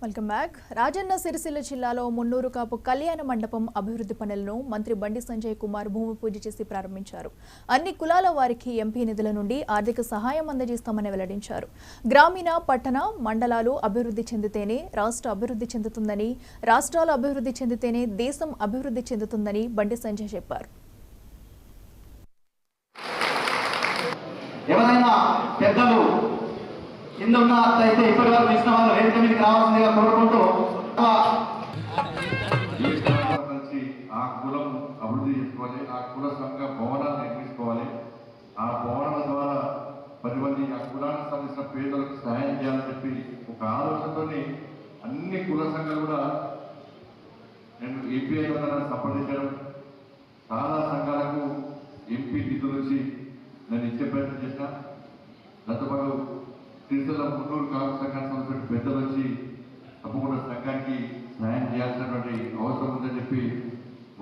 Welcome back. Rajanna Sircilla జిల్లాలో మున్నూరు కాపు కళ్యాణ మండపం అభివృద్ధి పనులను మంత్రి బండి సంజయ్ కుమార్ భూమి పూజ చేసి ప్రారంభించారు. అన్ని కులాల వారికి ఎంపీ నిధుల నుండి ఆర్థిక సహాయం అందజేస్తామని వెల్లడించారు. గ్రామీణ, పట్టణ, మండలాలు అభివృద్ధి చెందితేనే రాష్ట్ర అభివృద్ధి చెందుతుందని, రాష్ట్రాలు అభివృద్ధి చెందితేనే దేశం అభివృద్ధి చెందుతుందని బండి సంజయ్ చెప్పారు. కింద ఉన్న అయితే ఇప్పటి వరకు ఇచ్చిన వాళ్ళు వేదిక మీదకి రావాల్సిందిగా కోరుకుంటూ ఆ కులం అభివృద్ధి చేసుకోవాలి, ఆ కుల సంఘ భవనాలు నిర్మించుకోవాలి. ఆ భవనాల ద్వారా 10 మంది ఆ కులానికి సంబంధించిన పేదలకు సహాయం చేయాలని చెప్పి ఒక ఆలోచనతో అన్ని కుల సంఘాలు కూడా నేను ఏపీఐ సంప్రదించడం, చాలా సంఘాలకు ఎంపీ నిధుల నుంచి నేను ఇచ్చే ప్రయత్నం చేసిన. దాంతోపాటు సిరిసిల్ల మున్నూరు కాపు సంఘానికి సంబంధించిన పెద్దలు వచ్చి తప్పకుండా సంఘానికి సహాయం చేయాల్సినటువంటి అవసరం ఉందని చెప్పి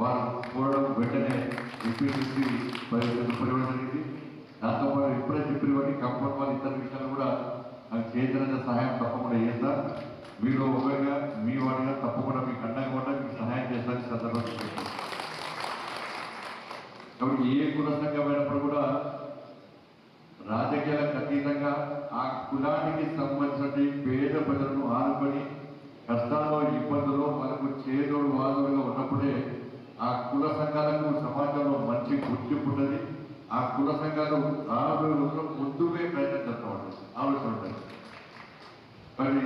వారు కోరడం వెంటనే ఎంపీ నుంచి పరివర్తన. దాంతోపాటు ఇప్పుడే చెప్పినటువంటి కంపెనీ వాళ్ళు ఇతర విషయాలు కూడా నాకు చేతనంత సహాయం తప్పకుండా చేస్తా. మీరు ఒకరిగా మీ వాడిగా తప్పకుండా మీకు అండగా కూడా మీకు సహాయం చేస్తారని సందర్భంగా. కాబట్టి ఏ కుల సంఘమైనప్పుడు కూడా రాజకీయాలకు అతీతంగా ఆ కులానికి సంబంధించిన పేద ప్రజలను ఆనుకొని కష్టాల్లో, ఇబ్బందులు మనకు చేదోడు వాదులుగా ఉన్నప్పుడే ఆ కుల సంఘాలకు సమాజంలో మంచి గుర్తింపు ఉంటుంది. ఆ కుల సంఘాలు రాబోయే రోజుల్లో ముందుకే ప్రయత్నం చేస్తూ ఉంటుంది, ఆలోచన ఉంటుంది. కానీ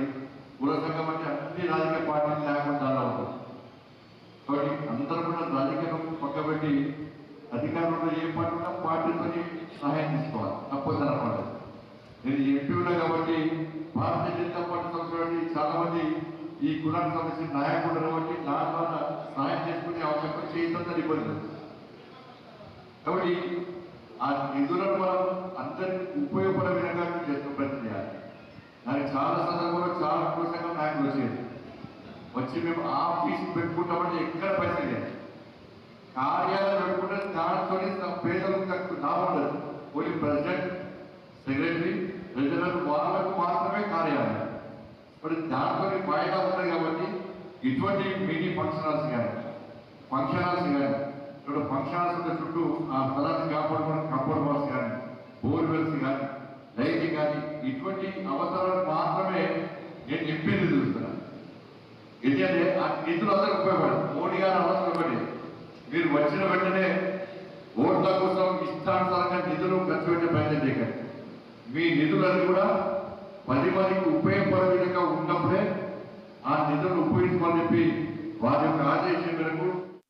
కుల సంఘం అంటే అన్ని రాజకీయ పార్టీలు లేకుండా ఉంటుంది. కాబట్టి అందరూ కూడా రాజకీయం పక్కబెట్టి అధికారంలో ఏ పార్టీ ఉన్నా పార్టీతో సహాయం తీసుకోవాలి, తప్పదనమాట. నేను ఎంపీ ఉన్నా కాబట్టి భారతీయ జనతా పార్టీ సంబంధించి చాలా మంది ఈ కులానికి సంబంధించిన నాయకులు కాబట్టి నా ద్వారా సహాయం చేసుకునే అవకాశం చేయడం ఇబ్బంది. కాబట్టి ఆ నిధులను మనం అందరికీ ఉపయోగపడే విధంగా చేసుకునే ప్రయత్నం చేయాలి. దానికి చాలా సందర్భంలో చాలా కులసంగా నాయకులు వచ్చి మేము ఆఫీస్ పెట్టుకుంటామని ఎక్కడ పైసలు లేదు, కార్యాలయం పెట్టుకుంటే దాంతో పేదలకు లాభం ఉండదు. ఓన్లీ ప్రెసిడెంట్, సెక్రటరీ, ట్రెజరర్ వాళ్ళకు మాత్రమే కార్యాలయం. మరి దాంతో ఫాయిదా ఉంటుంది. కాబట్టి ఇటువంటి మినీ ఫంక్షన్ హాల్స్ కానీ ఇప్పుడు ఫంక్షన్ హాల్స్ ఉంటే చుట్టూ ఆ స్థలాన్ని కాపాడుకోవడానికి కంపౌండ్ వాల్స్ కానీ, బోర్వెల్స్ కానీ, లైటింగ్ కానీ ఇటువంటి అవసరాలు మాత్రమే నేను ఎంపీ నిధులు ఇస్తున్నాను. ఎందుకంటే ఆ నిధులు అందరికీ ఉపయోగపడదు. మోడీ గారు అవసరం పడి మీరు వచ్చిన వెంటనే ఓట్ల కోసం ఇష్టానుసారంగా నిధులు ఖర్చు పెట్టే ప్రయత్నం చేయకండి. మీ నిధులన్నీ కూడా 10 మందికి ఉపయోగపడే విధంగా ఉన్నప్పుడే ఆ నిధులను ఉపయోగించుకోవాలని చెప్పి వారి యొక్క ఆదేశం మేరకు